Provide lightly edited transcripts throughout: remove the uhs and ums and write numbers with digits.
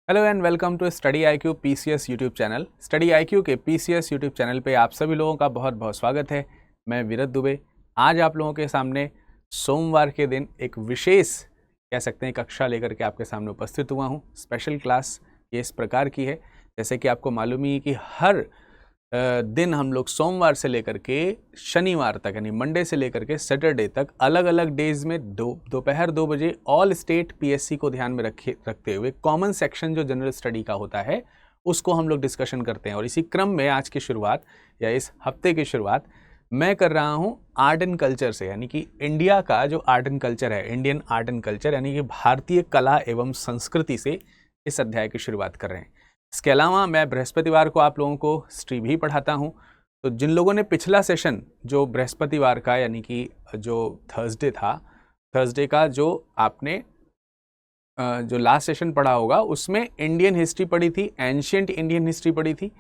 Hello and welcome to study IQ PCS YouTube channel. Study IQ के PCS YouTube channel पे आप सभी लोगों का बहुत बहुत स्वागत है। मैं विरत दुबे आज आप लोगों के सामने सोमवार के दिन एक विशेष कह सकते हैं कक्षा लेकर के आपके सामने उपस्थित हुआ हूँ। स्पेशल क्लास ये इस प्रकार की है, जैसे कि आपको मालूम ही है कि हर दिन हम लोग सोमवार से लेकर के शनिवार तक यानी मंडे से लेकर के सैटरडे तक अलग अलग डेज में दोपहर 2 बजे ऑल स्टेट PSC को ध्यान में रखते हुए कॉमन सेक्शन जो जनरल स्टडी का होता है उसको हम लोग डिस्कशन करते हैं। और इसी क्रम में आज की शुरुआत या इस हफ्ते की शुरुआत मैं कर रहा हूँ आर्ट एंड कल्चर से, यानी कि इंडिया का जो आर्ट एंड कल्चर है, इंडियन आर्ट एंड कल्चर यानी कि भारतीय कला एवं संस्कृति से इस अध्याय की शुरुआत कर रहे हैं। इसके अलावा मैं बृहस्पतिवार को आप लोगों को हिस्ट्री भी पढ़ाता हूं। तो जिन लोगों ने पिछला सेशन जो बृहस्पतिवार का यानी कि जो थर्सडे का जो आपने जो लास्ट सेशन पढ़ा होगा उसमें इंडियन हिस्ट्री पढ़ी थी, एंशिएंट इंडियन हिस्ट्री पढ़ी थी।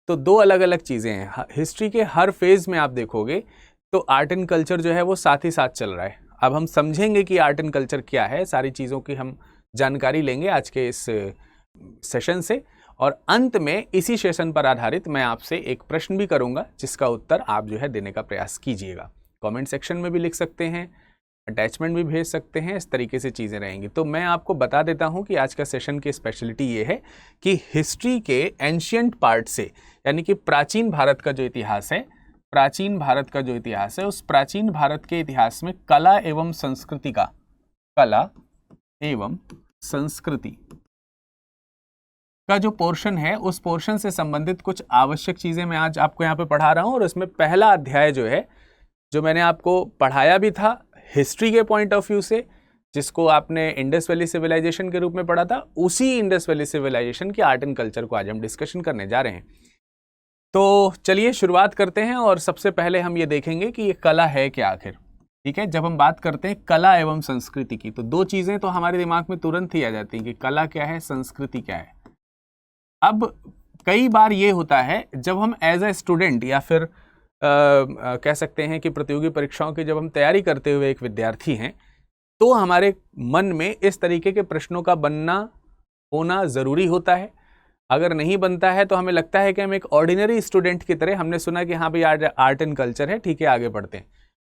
तो दो अलग अलग चीज़ें हैं। हिस्ट्री के हर फेज़ में आप देखोगे तो आर्ट एंड कल्चर जो है वो साथ ही साथ चल रहा है। अब हम समझेंगे कि आर्ट एंड कल्चर क्या है, सारी चीज़ों की हम जानकारी लेंगे आज के इस सेशन से। और अंत में इसी सेशन पर आधारित मैं आपसे एक प्रश्न भी करूंगा जिसका उत्तर आप जो है देने का प्रयास कीजिएगा। कमेंट सेक्शन में भी लिख सकते हैं, अटैचमेंट भी भेज सकते हैं, इस तरीके से चीज़ें रहेंगी। तो मैं आपको बता देता हूं कि आज का सेशन की स्पेशलिटी ये है कि हिस्ट्री के एंशिएंट पार्ट से यानी कि प्राचीन भारत का जो इतिहास है, उस प्राचीन भारत के इतिहास में कला एवं संस्कृति का जो पोर्शन है उस पोर्शन से संबंधित कुछ आवश्यक चीज़ें मैं आज आपको यहाँ पे पढ़ा रहा हूँ। और इसमें पहला अध्याय जो है जो मैंने आपको पढ़ाया भी था हिस्ट्री के पॉइंट ऑफ व्यू से, जिसको आपने इंडस वैली सिविलाइजेशन के रूप में पढ़ा था, उसी इंडस वैली सिविलाइजेशन के आर्ट एंड कल्चर को आज हम डिस्कशन करने जा रहे हैं। तो चलिए शुरुआत करते हैं। और सबसे पहले हम ये देखेंगे कि ये कला है क्या आखिर। ठीक है, जब हम बात करते हैं कला एवं संस्कृति की तो दो चीज़ें तो हमारे दिमाग में तुरंत ही आ जाती हैं कि कला क्या है, संस्कृति क्या है। अब कई बार ये होता है जब हम एज ए स्टूडेंट या फिर कह सकते हैं कि प्रतियोगी परीक्षाओं की जब हम तैयारी करते हुए एक विद्यार्थी हैं तो हमारे मन में इस तरीके के प्रश्नों का होना ज़रूरी होता है। अगर नहीं बनता है तो हमें लगता है कि हम एक ऑर्डिनरी स्टूडेंट की तरह, हमने सुना कि हाँ भाई आर्ट एंड कल्चर है, ठीक है आगे बढ़ते हैं।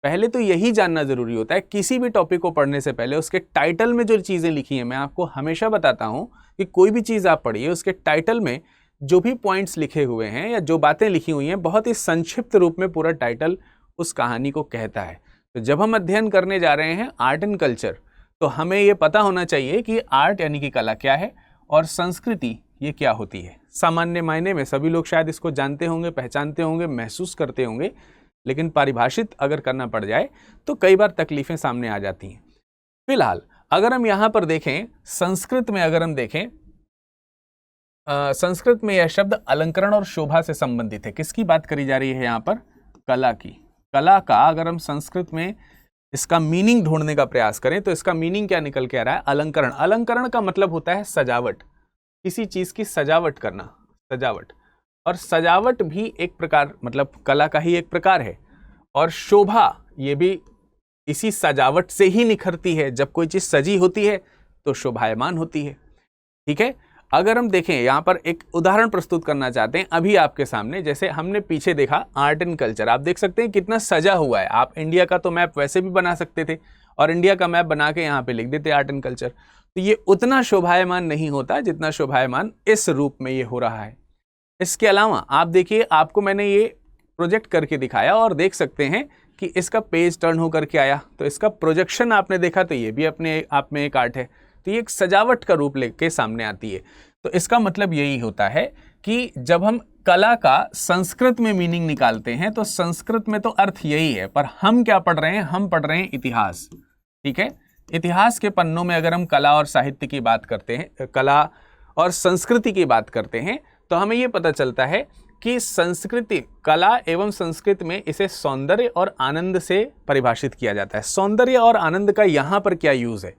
पहले तो यही जानना ज़रूरी होता है किसी भी टॉपिक को पढ़ने से पहले उसके टाइटल में जो चीज़ें लिखी हैं। मैं आपको हमेशा बताता हूँ कि कोई भी चीज़ आप पढ़िए उसके टाइटल में जो भी पॉइंट्स लिखे हुए हैं या जो बातें लिखी हुई हैं बहुत ही संक्षिप्त रूप में पूरा टाइटल उस कहानी को कहता है। तो जब हम अध्ययन करने जा रहे हैं आर्ट एंड कल्चर तो हमें ये पता होना चाहिए कि आर्ट यानी कि कला क्या है और संस्कृति ये क्या होती है। सामान्य मायने में सभी लोग शायद इसको जानते होंगे, पहचानते होंगे, महसूस करते होंगे, लेकिन परिभाषित अगर करना पड़ जाए तो कई बार तकलीफें सामने आ जाती हैं। फिलहाल अगर हम यहाँ पर देखें संस्कृत में, अगर हम देखें संस्कृत में यह शब्द अलंकरण और शोभा से संबंधित है। किसकी बात करी जा रही है यहाँ पर? कला की। कला का अगर हम संस्कृत में इसका मीनिंग ढूंढने का प्रयास करें तो इसका मीनिंग क्या निकल के आ रहा है? अलंकरण। अलंकरण का मतलब होता है सजावट, किसी चीज की सजावट करना, सजावट। और सजावट भी एक प्रकार मतलब कला का ही एक प्रकार है। और शोभा ये भी इसी सजावट से ही निखरती है। जब कोई चीज सजी होती है तो शोभायमान होती है। ठीक है, अगर हम देखें यहाँ पर एक उदाहरण प्रस्तुत करना चाहते हैं अभी आपके सामने। जैसे हमने पीछे देखा आर्ट एंड कल्चर, आप देख सकते हैं कितना सजा हुआ है। आप इंडिया का तो मैप वैसे भी बना सकते थे और इंडिया का मैप बना के यहाँ पे लिख देते आर्ट एंड कल्चर, तो ये उतना शोभायमान नहीं होता जितना शोभायमान इस रूप में ये हो रहा है। इसके अलावा आप देखिए, आपको मैंने ये प्रोजेक्ट करके दिखाया और देख सकते हैं कि इसका पेज टर्न होकर के आया, तो इसका प्रोजेक्शन आपने देखा तो ये भी अपने आप में एक आर्ट है। तो ये एक सजावट का रूप लेके सामने आती है। तो इसका मतलब यही होता है कि जब हम कला का संस्कृत में मीनिंग निकालते हैं तो संस्कृत में तो अर्थ यही है, पर हम क्या पढ़ रहे हैं? हम पढ़ रहे हैं इतिहास। ठीक है, इतिहास के पन्नों में अगर हम कला और साहित्य की बात करते हैं, कला और संस्कृति की बात करते हैं, तो हमें यह पता चलता है कि संस्कृति, कला एवं संस्कृति में इसे सौंदर्य और आनंद से परिभाषित किया जाता है। सौंदर्य और आनंद का यहाँ पर क्या यूज है?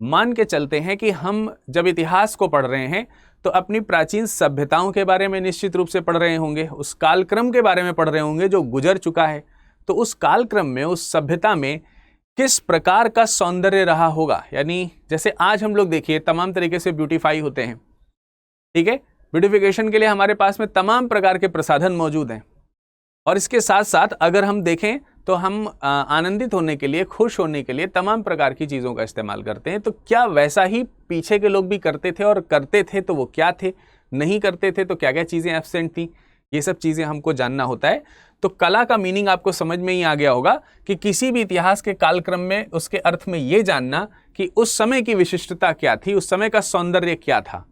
मान के चलते हैं कि हम जब इतिहास को पढ़ रहे हैं तो अपनी प्राचीन सभ्यताओं के बारे में निश्चित रूप से पढ़ रहे होंगे, उस कालक्रम के बारे में पढ़ रहे होंगे जो गुजर चुका है। तो उस कालक्रम में, उस सभ्यता में किस प्रकार का सौंदर्य रहा होगा। यानी जैसे आज हम लोग देखिए तमाम तरीके से ब्यूटीफाई होते हैं, ठीक है। ब्यूटिफिकेशन के लिए हमारे पास में तमाम प्रकार के प्रसाधन मौजूद हैं, और इसके साथ साथ अगर हम देखें तो हम आनंदित होने के लिए, खुश होने के लिए तमाम प्रकार की चीज़ों का इस्तेमाल करते हैं। तो क्या वैसा ही पीछे के लोग भी करते थे, और करते थे तो वो क्या थे, नहीं करते थे तो क्या क्या चीज़ें एब्सेंट थी, ये सब चीज़ें हमको जानना होता है। तो कला का मीनिंग आपको समझ में ही आ गया होगा कि किसी भी इतिहास के कालक्रम में उसके अर्थ में ये जानना कि उस समय की विशिष्टता क्या थी, उस समय का सौंदर्य क्या था।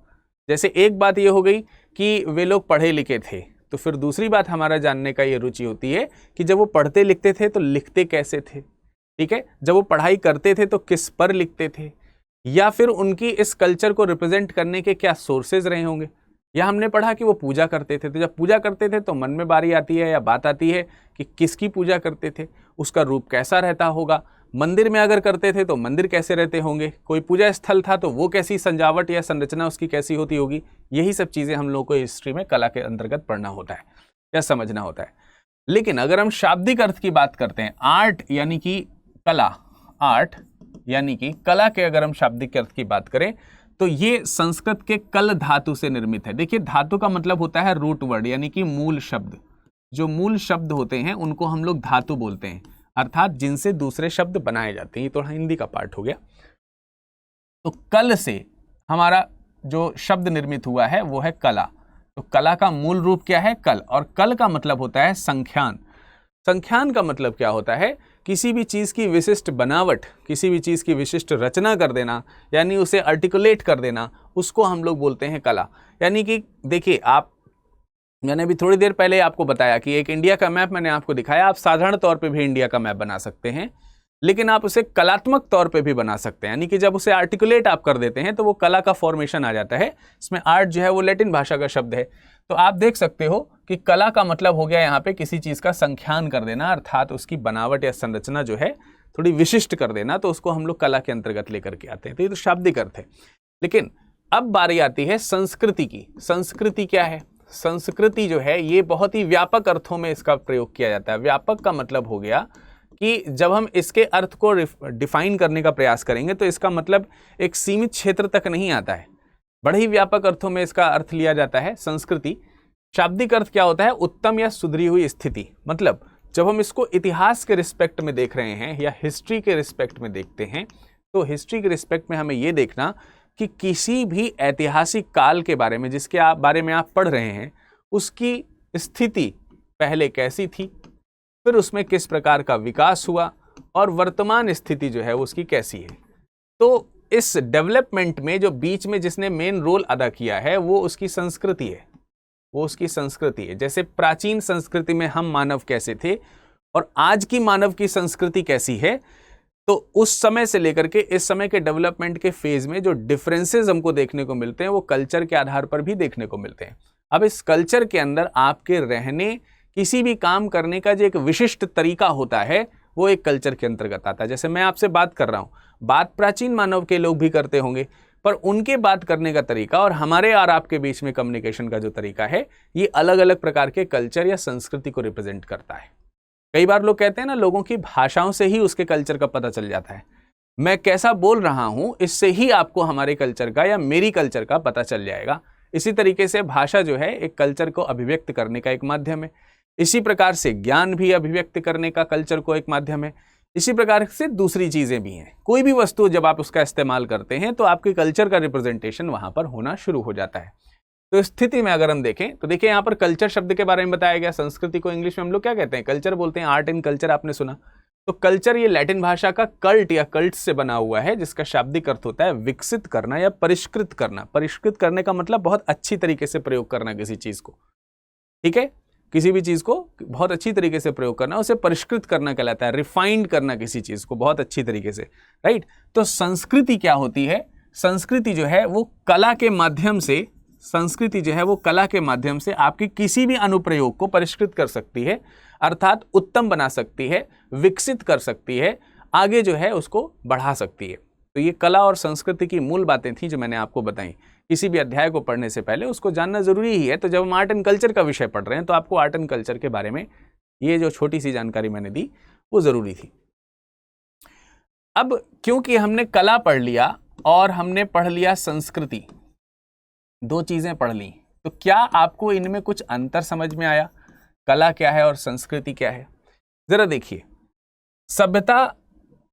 जैसे एक बात ये हो गई कि वे लोग पढ़े लिखे थे, तो फिर दूसरी बात हमारा जानने का ये रुचि होती है कि जब वो पढ़ते लिखते थे तो लिखते कैसे थे, ठीक है। जब वो पढ़ाई करते थे तो किस पर लिखते थे, या फिर उनकी इस कल्चर को रिप्रेजेंट करने के क्या सोर्सेज रहे होंगे। या हमने पढ़ा कि वो पूजा करते थे, तो जब पूजा करते थे तो मन में बारी आती है या बात आती है कि किसकी पूजा करते थे, उसका रूप कैसा रहता होगा। मंदिर में अगर करते थे तो मंदिर कैसे रहते होंगे, कोई पूजा स्थल था तो वो कैसी सजावट या संरचना उसकी कैसी होती होगी। यही सब चीज़ें हम लोग को हिस्ट्री में कला के अंतर्गत पढ़ना होता है या समझना होता है। लेकिन अगर हम शाब्दिक अर्थ की बात करते हैं, आर्ट यानी कि कला, आर्ट यानी कि कला के अगर हम शाब्दिक अर्थ की बात करें तो ये संस्कृत के कल धातु से निर्मित है। देखिए, धातु का मतलब होता है रूट वर्ड, यानी कि मूल शब्द। जो मूल शब्द होते हैं उनको हम लोग धातु बोलते हैं, अर्थात जिनसे दूसरे शब्द बनाए जाते हैं। ये थोड़ा हिंदी का पार्ट हो गया। तो कल से हमारा जो शब्द निर्मित हुआ है वो है कला। तो कला का मूल रूप क्या है? कल। और कल का मतलब होता है संख्यान। संख्यान का मतलब क्या होता है? किसी भी चीज़ की विशिष्ट बनावट, किसी भी चीज़ की विशिष्ट रचना कर देना, यानी उसे आर्टिकुलेट कर देना, उसको हम लोग बोलते हैं कला। यानी कि देखिए, मैंने अभी थोड़ी देर पहले आपको बताया कि एक इंडिया का मैप मैंने आपको दिखाया। आप साधारण तौर पे भी इंडिया का मैप बना सकते हैं, लेकिन आप उसे कलात्मक तौर पे भी बना सकते हैं। यानी कि जब उसे आर्टिकुलेट आप कर देते हैं तो वो कला का फॉर्मेशन आ जाता है। इसमें आर्ट जो है वो लैटिन भाषा का शब्द है। तो आप देख सकते हो कि कला का मतलब हो गया यहाँ पे किसी चीज़ का संख्यान कर देना, अर्थात उसकी बनावट या संरचना जो है थोड़ी विशिष्ट कर देना। तो उसको हम लोग कला के अंतर्गत लेकर के आते हैं। तो ये तो शाब्दिक अर्थ है। लेकिन अब बारी आती है संस्कृति की। संस्कृति क्या है? संस्कृति जो है ये बहुत ही व्यापक अर्थों में इसका प्रयोग किया जाता है। व्यापक का मतलब हो गया कि जब हम इसके अर्थ को डिफाइन करने का प्रयास करेंगे तो इसका मतलब एक सीमित क्षेत्र तक नहीं आता है, बड़े ही व्यापक अर्थों में इसका अर्थ लिया जाता है। संस्कृति शाब्दिक अर्थ क्या होता है? उत्तम या सुधरी हुई स्थिति। मतलब जब हम इसको इतिहास के रिस्पेक्ट में देख रहे हैं या हिस्ट्री के रिस्पेक्ट में देखते हैं, तो हिस्ट्री के रिस्पेक्ट में हमें ये देखना कि किसी भी ऐतिहासिक काल के बारे में जिसके बारे में आप पढ़ रहे हैं, उसकी स्थिति पहले कैसी थी, फिर उसमें किस प्रकार का विकास हुआ, और वर्तमान स्थिति जो है उसकी कैसी है। तो इस डेवलपमेंट में जो बीच में जिसने मेन रोल अदा किया है वो उसकी संस्कृति है, वो उसकी संस्कृति है। जैसे प्राचीन संस्कृति में हम मानव कैसे थे और आज की मानव की संस्कृति कैसी है, तो उस समय से लेकर के इस समय के डेवलपमेंट के फेज में जो डिफरेंसेस हमको देखने को मिलते हैं वो कल्चर के आधार पर भी देखने को मिलते हैं। अब इस कल्चर के अंदर आपके रहने, किसी भी काम करने का जो एक विशिष्ट तरीका होता है वो एक कल्चर के अंतर्गत आता है। जैसे मैं आपसे बात कर रहा हूँ, बात प्राचीन मानव के लोग भी करते होंगे, पर उनके बात करने का तरीका और हमारे और आपके बीच में कम्युनिकेशन का जो तरीका है ये अलग अलग प्रकार के कल्चर या संस्कृति को रिप्रेजेंट करता है। कई बार लोग कहते हैं ना, लोगों की भाषाओं से ही उसके कल्चर का पता चल जाता है। मैं कैसा बोल रहा हूं इससे ही आपको हमारे कल्चर का या मेरी कल्चर का पता चल जाएगा। इसी तरीके से भाषा जो है एक कल्चर को अभिव्यक्त करने का एक माध्यम है। इसी प्रकार से ज्ञान भी अभिव्यक्त करने का कल्चर को एक माध्यम है। इसी प्रकार से दूसरी चीजें भी हैं। कोई भी वस्तु जब आप उसका इस्तेमाल करते हैं तो आपके कल्चर का रिप्रेजेंटेशन वहां पर होना शुरू हो जाता है। तो इस स्थिति में अगर हम देखें तो देखिए यहाँ पर कल्चर शब्द के बारे में बताया गया। संस्कृति को इंग्लिश में हम लोग क्या कहते हैं? कल्चर बोलते हैं। आर्ट एंड कल्चर आपने सुना। तो कल्चर ये लैटिन भाषा का कल्ट या कल्ट से बना हुआ है, जिसका शाब्दिक अर्थ होता है विकसित करना या परिष्कृत करना। परिष्कृत करने का मतलब बहुत अच्छी तरीके से प्रयोग करना किसी चीज को, ठीक है। किसी भी चीज को बहुत अच्छी तरीके से प्रयोग करना, उसे परिष्कृत करना कहलाता है। रिफाइंड करना किसी चीज को बहुत अच्छी तरीके से, राइट। तो संस्कृति क्या होती है? संस्कृति जो है वो कला के माध्यम से, संस्कृति जो है वो कला के माध्यम से आपकी किसी भी अनुप्रयोग को परिष्कृत कर सकती है, अर्थात उत्तम बना सकती है, विकसित कर सकती है, आगे जो है उसको बढ़ा सकती है। तो ये कला और संस्कृति की मूल बातें थी जो मैंने आपको बताई। किसी भी अध्याय को पढ़ने से पहले उसको जानना जरूरी ही है। तो जब हम आर्ट एंड कल्चर का विषय पढ़ रहे हैं तो आपको आर्ट एंड कल्चर के बारे में ये जो छोटी सी जानकारी मैंने दी वो जरूरी थी। अब क्योंकि हमने कला पढ़ लिया और हमने पढ़ लिया संस्कृति, दो चीजें पढ़ ली, तो क्या आपको इनमें कुछ अंतर समझ में आया? कला क्या है और संस्कृति क्या है? जरा देखिए, सभ्यता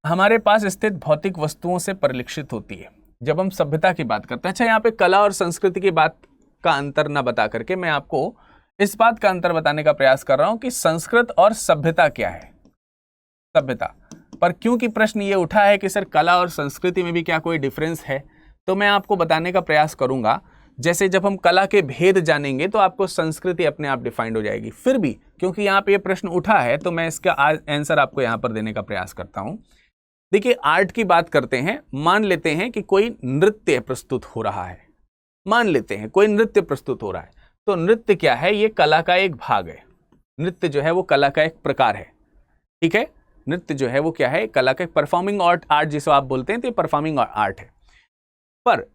हमारे पास स्थित भौतिक वस्तुओं से परिलक्षित होती है। जब हम सभ्यता की बात करते हैं, अच्छा यहाँ पे कला और संस्कृति की बात का अंतर ना बता करके मैं आपको इस बात का अंतर बताने का प्रयास कर रहा हूं कि संस्कृत और सभ्यता क्या है। सभ्यता पर क्योंकि प्रश्न ये उठा है कि सर कला और संस्कृति में भी क्या कोई डिफरेंस है, तो मैं आपको बताने का प्रयास करूंगा। जैसे जब हम कला के भेद जानेंगे तो आपको संस्कृति अपने आप डिफाइंड हो जाएगी। फिर भी क्योंकि यहाँ पे ये प्रश्न उठा है तो मैं इसका आंसर आपको यहाँ पर देने का प्रयास करता हूँ। देखिए, आर्ट की बात करते हैं, मान लेते हैं कि कोई नृत्य प्रस्तुत हो रहा है, मान लेते हैं कोई नृत्य प्रस्तुत हो रहा है, तो नृत्य क्या है? ये कला का एक भाग है। नृत्य जो है वो कला का एक प्रकार है, ठीक है। नृत्य जो है वो क्या है? कला का एक परफॉर्मिंग आर्ट जिसे आप बोलते हैं, तो ये परफॉर्मिंग आर्ट है। पर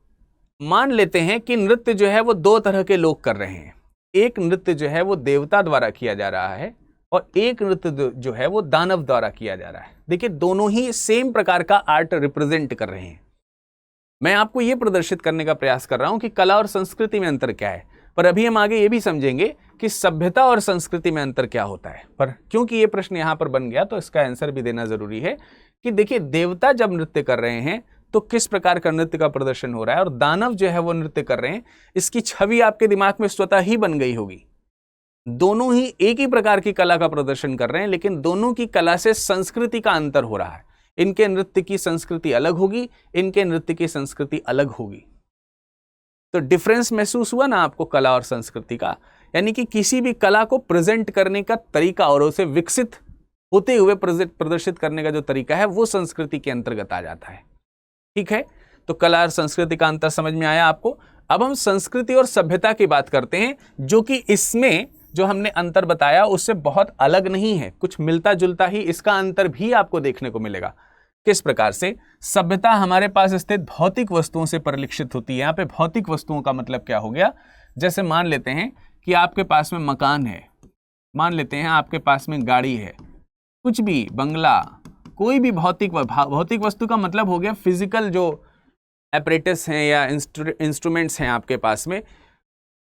मान लेते हैं कि नृत्य जो है वो दो तरह के लोग कर रहे हैं। एक नृत्य जो है वो देवता द्वारा किया जा रहा है और एक नृत्य जो है वो दानव द्वारा किया जा रहा है। देखिए, दोनों ही सेम प्रकार का आर्ट रिप्रेजेंट कर रहे हैं। मैं आपको ये प्रदर्शित करने का प्रयास कर रहा हूं कि कला और संस्कृति में अंतर क्या है, पर अभी हम आगे ये भी समझेंगे कि सभ्यता और संस्कृति में अंतर क्या होता है। पर क्योंकि ये प्रश्न यहां पर बन गया तो इसका आंसर भी देना जरूरी है कि देखिए, देवता जब नृत्य कर रहे हैं तो किस प्रकार का नृत्य का प्रदर्शन हो रहा है, और दानव जो है वो नृत्य कर रहे हैं, इसकी छवि आपके दिमाग में स्वतः ही बन गई होगी। दोनों ही एक ही प्रकार की कला का प्रदर्शन कर रहे हैं, लेकिन दोनों की कला से संस्कृति का अंतर हो रहा है। इनके नृत्य की संस्कृति अलग होगी, इनके नृत्य की संस्कृति अलग होगी। तो डिफरेंस महसूस हुआ ना आपको कला और संस्कृति का? यानी कि किसी भी कला को प्रेजेंट करने का तरीका और उसे विकसित होते हुए प्रदर्शित करने का जो तरीका है वो संस्कृति के अंतर्गत आ जाता है, ठीक है। तो कला और संस्कृति का अंतर समझ में आया आपको। अब हम संस्कृति और सभ्यता की बात करते हैं, जो कि इसमें जो हमने अंतर बताया उससे बहुत अलग नहीं है, कुछ मिलता जुलता ही इसका अंतर भी आपको देखने को मिलेगा। किस प्रकार से? सभ्यता हमारे पास स्थित भौतिक वस्तुओं से परिलक्षित होती है। यहाँ पे भौतिक वस्तुओं का मतलब क्या हो गया? जैसे मान लेते हैं कि आपके पास में मकान है, मान लेते हैं आपके पास में गाड़ी है, कुछ भी बंगला, कोई भी भौतिक वस्तु का मतलब हो गया फिजिकल जो एपरेटस हैं या इंस्ट्रूमेंट्स हैं आपके पास में,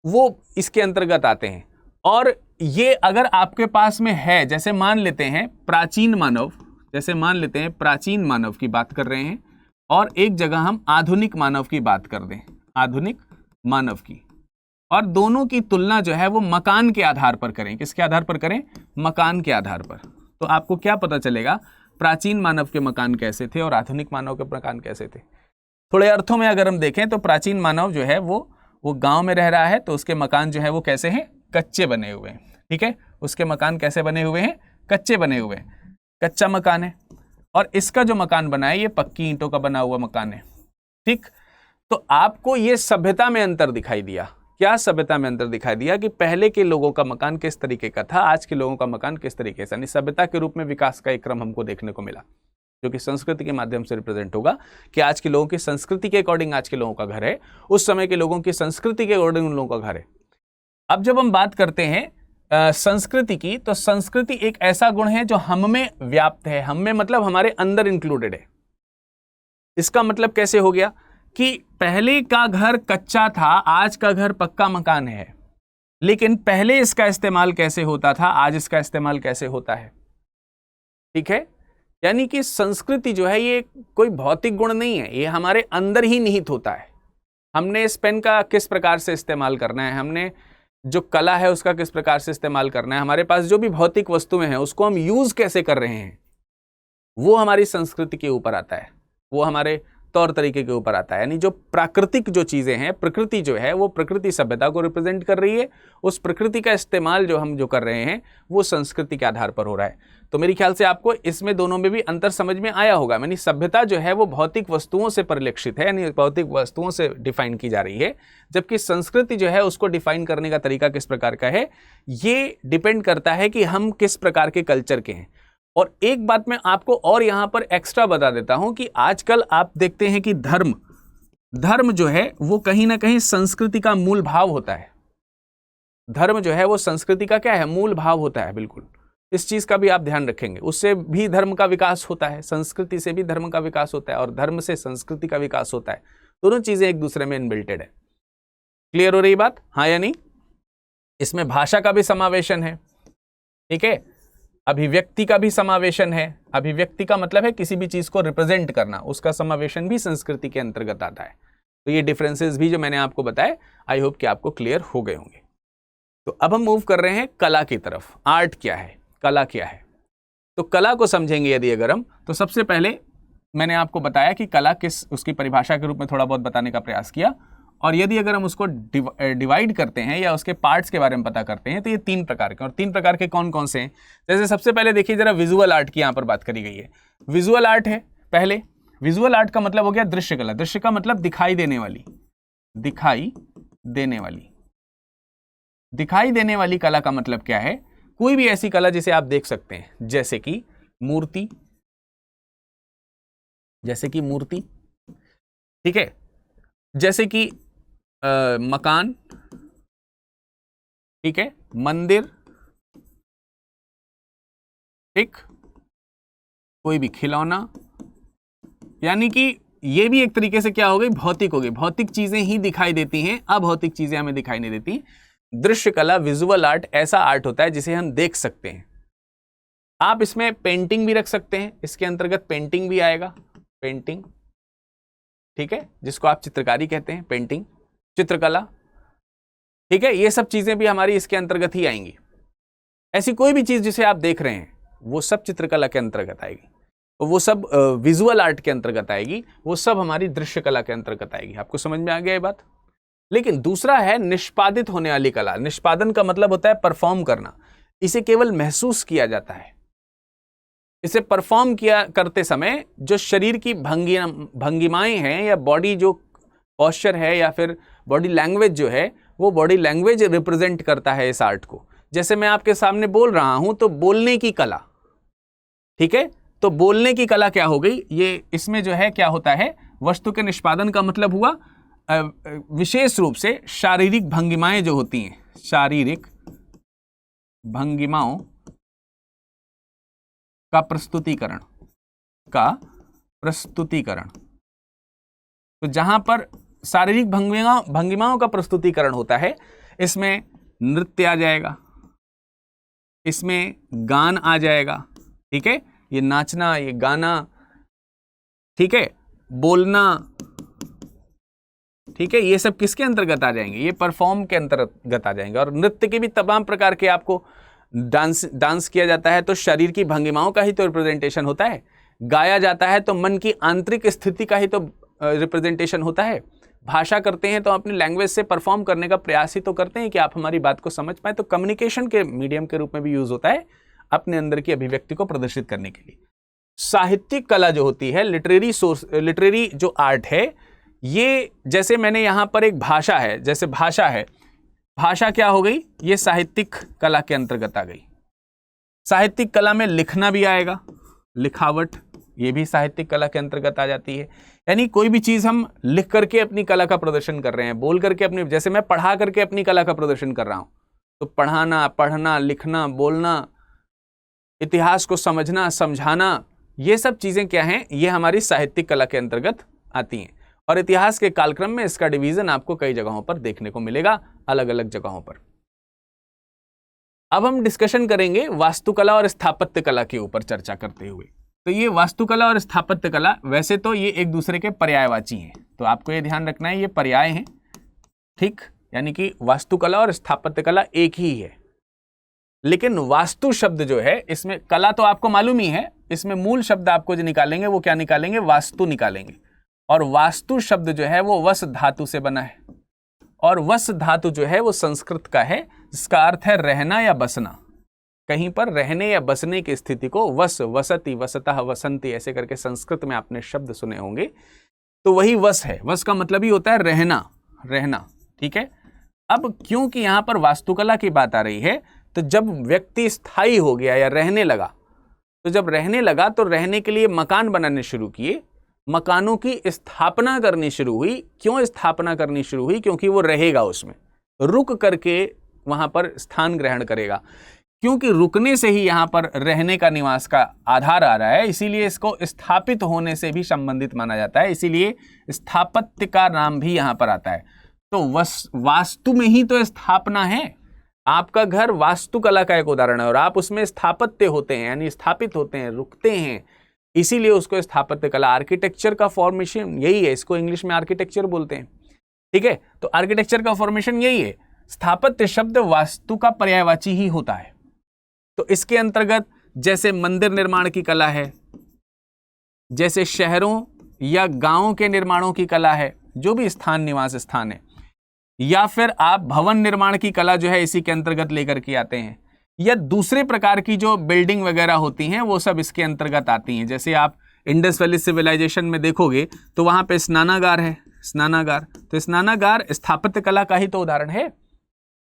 वो इसके अंतर्गत आते हैं। और ये अगर आपके पास में है, जैसे मान लेते हैं प्राचीन मानव, जैसे मान लेते हैं प्राचीन मानव की बात कर रहे हैं, और एक जगह हम आधुनिक मानव की बात कर दें, आधुनिक मानव की, और दोनों की तुलना जो है वो मकान के आधार पर करें। किसके आधार पर करें? मकान के आधार पर। तो आपको क्या पता चलेगा प्राचीन मानव के मकान कैसे थे और आधुनिक मानव के मकान कैसे थे? थोड़े अर्थों में अगर हम देखें तो प्राचीन मानव जो है वो गांव में रह रहा है, तो उसके मकान जो है वो कैसे हैं? कच्चे बने हुए हैं, ठीक है। उसके मकान कैसे बने हुए हैं? कच्चे बने हुए हैं, कच्चा मकान है। और इसका जो मकान बना है ये पक्की ईंटों का बना हुआ मकान है, ठीक। तो आपको ये सभ्यता में अंतर दिखाई दिया। क्या सभ्यता में अंतर दिखाई दिया कि पहले के लोगों का मकान किस तरीके का था, आज के लोगों का मकान किस तरीके से, यानी सभ्यता के रूप में विकास का एक क्रम हमको देखने को मिला, जो कि संस्कृति के माध्यम से रिप्रेजेंट होगा कि आज के लोगों की संस्कृति के अकॉर्डिंग आज के लोगों का घर है, उस समय के लोगों की संस्कृति के अकॉर्डिंग उन लोगों का घर है। अब जब हम बात करते हैं संस्कृति की, तो संस्कृति एक ऐसा गुण है जो हम में व्याप्त है, हम में मतलब हमारे अंदर इंक्लूडेड है। इसका मतलब कैसे हो गया कि पहले का घर कच्चा था, आज का घर पक्का मकान है, लेकिन पहले इसका इस्तेमाल कैसे होता था, आज इसका इस्तेमाल कैसे होता है, ठीक है। यानी कि संस्कृति जो है ये कोई भौतिक गुण नहीं है, ये हमारे अंदर ही निहित होता है। हमने इस पेन का किस प्रकार से इस्तेमाल करना है, हमने जो कला है उसका किस प्रकार से इस्तेमाल करना है, हमारे पास जो भी भौतिक वस्तुएं हैं उसको हम यूज कैसे कर रहे हैं, वो हमारी संस्कृति के ऊपर आता है, वो हमारे तौर तरीके के ऊपर आता है। यानी जो प्राकृतिक जो चीजें हैं, प्रकृति जो है वो प्रकृति सभ्यता को रिप्रेजेंट कर रही है, उस प्रकृति का इस्तेमाल जो हम जो कर रहे हैं वो संस्कृति के आधार पर हो रहा है। तो मेरे ख्याल से आपको इसमें दोनों में भी अंतर समझ में आया होगा। यानी सभ्यता जो है वो भौतिक वस्तुओं से परिलक्षित है, यानी भौतिक वस्तुओं से डिफाइन की जा रही है, जबकि संस्कृति जो है उसको डिफाइन करने का तरीका किस प्रकार का है, ये डिपेंड करता है कि हम किस प्रकार के कल्चर के हैं। और एक बात मैं आपको और यहां पर एक्स्ट्रा बता देता हूं कि आजकल आप देखते हैं कि धर्म जो है वो कहीं ना कहीं संस्कृति का मूल भाव होता है। धर्म जो है वो संस्कृति का क्या है? मूल भाव होता है। बिल्कुल, इस चीज का भी आप ध्यान रखेंगे। उससे भी धर्म का विकास होता है, संस्कृति से भी धर्म का विकास होता है, और धर्म से संस्कृति का विकास होता है। दोनों चीजें एक दूसरे में इनबिल्टेड है, क्लियर हो रही बात, हाँ या नहीं? इसमें भाषा का भी समावेशन है, ठीक है, अभिव्यक्ति का भी समावेशन है। अभिव्यक्ति का मतलब है किसी भी चीज को रिप्रेजेंट करना, उसका समावेशन भी संस्कृति के अंतर्गत आता है। तो ये डिफरेंसेस भी जो मैंने आपको बताए, आई होप कि आपको क्लियर हो गए होंगे। तो अब हम मूव कर रहे हैं कला की तरफ। आर्ट क्या है, कला क्या है? तो कला को समझेंगे यदि अगर हम, तो सबसे पहले मैंने आपको बताया कि कला किस, उसकी परिभाषा के रूप में थोड़ा बहुत बताने का प्रयास किया। और यदि अगर हम उसको डिवाइड करते हैं या उसके पार्ट्स के बारे में पता करते हैं, तो ये 3 प्रकार के, और 3 प्रकार के कौन कौन से हैं? जैसे सबसे पहले देखिए जरा, विजुअल आर्ट की यहाँ पर बात करी गई है। विजुअल आर्ट है पहले। विजुअल आर्ट का मतलब हो गया दृश्य कला। दृश्य का मतलब दिखाई देने वाली, दिखाई देने वाली। दिखाई देने वाली कला का मतलब क्या है? कोई भी ऐसी कला जिसे आप देख सकते हैं, जैसे कि मूर्ति, जैसे कि मूर्ति, ठीक है, जैसे कि मकान, ठीक है, मंदिर, ठीक, कोई भी खिलौना, यानी कि ये भी एक तरीके से क्या हो गई, भौतिक हो गई। भौतिक चीजें ही दिखाई देती हैं, अभौतिक चीजें हमें दिखाई नहीं देती। दृश्य कला, विजुअल आर्ट ऐसा आर्ट होता है जिसे हम देख सकते हैं। आप इसमें पेंटिंग भी रख सकते हैं, इसके अंतर्गत पेंटिंग भी आएगा, पेंटिंग, ठीक है, जिसको आप चित्रकारी कहते हैं, पेंटिंग, चित्रकला, ठीक है, ये सब चीजें भी हमारी इसके अंतर्गत ही आएंगी। ऐसी कोई भी चीज जिसे आप देख रहे हैं वो सब चित्रकला के अंतर्गत आएगी, वो सब विजुअल आर्ट के अंतर्गत आएगी, वो सब हमारी दृश्य कला के अंतर्गत आएगी। आपको समझ में आ गया ये बात? लेकिन दूसरा है निष्पादित होने वाली कला। निष्पादन का मतलब होता है परफॉर्म करना। इसे केवल महसूस किया जाता है। इसे परफॉर्म किया करते समय जो शरीर की भंगिमाएं हैं, या बॉडी जो पॉस्चर है, या फिर बॉडी लैंग्वेज जो है, वो बॉडी लैंग्वेज रिप्रेजेंट करता है इस आर्ट को। जैसे मैं आपके सामने बोल रहा हूं तो बोलने की कला, ठीक है, तो बोलने की कला क्या हो गई, ये इसमें जो है क्या होता है, वस्तु के निष्पादन का मतलब हुआ विशेष रूप से शारीरिक भंगिमाएं जो होती हैं, शारीरिक भंगिमाओं का प्रस्तुतिकरण, का प्रस्तुतिकरण। तो जहां पर शारीरिक भंगिमाओं का प्रस्तुतिकरण होता है, इसमें नृत्य आ जाएगा, इसमें गान आ जाएगा, ठीक है, ये नाचना, ये गाना, ठीक है, बोलना, ठीक है, ये सब किसके अंतर्गत आ जाएंगे? ये परफॉर्म के अंतर्गत आ जाएंगे। और नृत्य के भी तमाम प्रकार के, आपको डांस किया जाता है तो शरीर की भंगिमाओं का ही तो रिप्रेजेंटेशन होता है। गाया जाता है तो मन की आंतरिक स्थिति का ही तो रिप्रेजेंटेशन होता है। भाषा करते हैं तो अपनी लैंग्वेज से परफॉर्म करने का प्रयास ही तो करते हैं कि आप हमारी बात को समझ पाए। तो कम्युनिकेशन के मीडियम के रूप में भी यूज होता है अपने अंदर की अभिव्यक्ति को प्रदर्शित करने के लिए। साहित्यिक कला जो होती है, लिटरेरी जो आर्ट है, ये जैसे मैंने यहां पर एक भाषा है, जैसे भाषा है, भाषा क्या हो गई, ये साहित्यिक कला के अंतर्गत आ गई। साहित्यिक कला में लिखना भी आएगा, लिखावट, ये भी साहित्यिक कला के अंतर्गत आ जाती है। यानी कोई भी चीज हम लिख करके अपनी कला का प्रदर्शन कर रहे हैं, बोल करके अपनी, जैसे मैं पढ़ा करके अपनी कला का प्रदर्शन कर रहा हूं, तो पढ़ाना, पढ़ना, लिखना, बोलना, इतिहास को समझना, समझाना, ये सब चीजें क्या हैं, ये हमारी साहित्यिक कला के अंतर्गत आती हैं। और इतिहास के कालक्रम में इसका डिवीजन आपको कई जगहों पर देखने को मिलेगा, अलग अलग जगहों पर। अब हम डिस्कशन करेंगे वास्तुकला और स्थापत्य कला के ऊपर चर्चा करते हुए। तो ये वास्तुकला और स्थापत्य कला, वैसे तो ये एक दूसरे के पर्यायवाची हैं, तो आपको ये ध्यान रखना है, ये पर्याय हैं, ठीक, यानी कि वास्तुकला और स्थापत्य कला एक ही है। लेकिन वास्तु शब्द जो है, इसमें कला तो आपको मालूम ही है, इसमें मूल शब्द आपको जो निकालेंगे वो क्या निकालेंगे, वास्तु निकालेंगे। और वास्तु शब्द जो है वो वस धातु से बना है, और वस धातु जो है वो संस्कृत का है, जिसका अर्थ है रहना या बसना। कहीं पर रहने या बसने की स्थिति को वस, वसति, वसतः, वसंती, ऐसे करके संस्कृत में आपने शब्द सुने होंगे, तो वही वस है। वस का मतलब ही होता है रहना, रहना, ठीक है। अब क्योंकि यहां पर वास्तुकला की बात आ रही है, तो जब व्यक्ति स्थायी हो गया या रहने लगा, तो जब रहने लगा तो रहने के लिए मकान बनाने शुरू किए, मकानों की स्थापना करनी शुरू हुई। क्यों स्थापना करनी शुरू हुई? क्योंकि वो रहेगा, उसमें रुक करके वहां पर स्थान ग्रहण करेगा। क्योंकि रुकने से ही यहां पर रहने का, निवास का आधार आ रहा है, इसीलिए इसको स्थापित होने से भी संबंधित माना जाता है, इसीलिए स्थापत्य का नाम भी यहां पर आता है। तो वास्तु में ही तो स्थापना है। आपका घर वास्तुकला का एक उदाहरण है और आप उसमें स्थापत्य होते हैं, यानी स्थापित होते हैं, रुकते हैं, इसीलिए उसको स्थापत्य कला, आर्किटेक्चर का फॉर्मेशन यही है। इसको इंग्लिश में आर्किटेक्चर बोलते हैं, ठीक है। तो आर्किटेक्चर का फॉर्मेशन यही है। स्थापत्य शब्द वास्तु का पर्यायवाची ही होता है। तो इसके अंतर्गत जैसे मंदिर निर्माण की कला है, जैसे शहरों या गांवों के निर्माणों की कला है, जो भी स्थान निवास स्थान है, या फिर आप भवन निर्माण की कला जो है इसी के अंतर्गत लेकर के आते हैं, या दूसरे प्रकार की जो बिल्डिंग वगैरह होती हैं वो सब इसके अंतर्गत आती हैं। जैसे आप इंडस वैली सिविलाइजेशन में देखोगे तो वहां पे स्नानागार है, स्नानागार, तो स्नानागार स्थापत्य कला का ही तो उदाहरण है,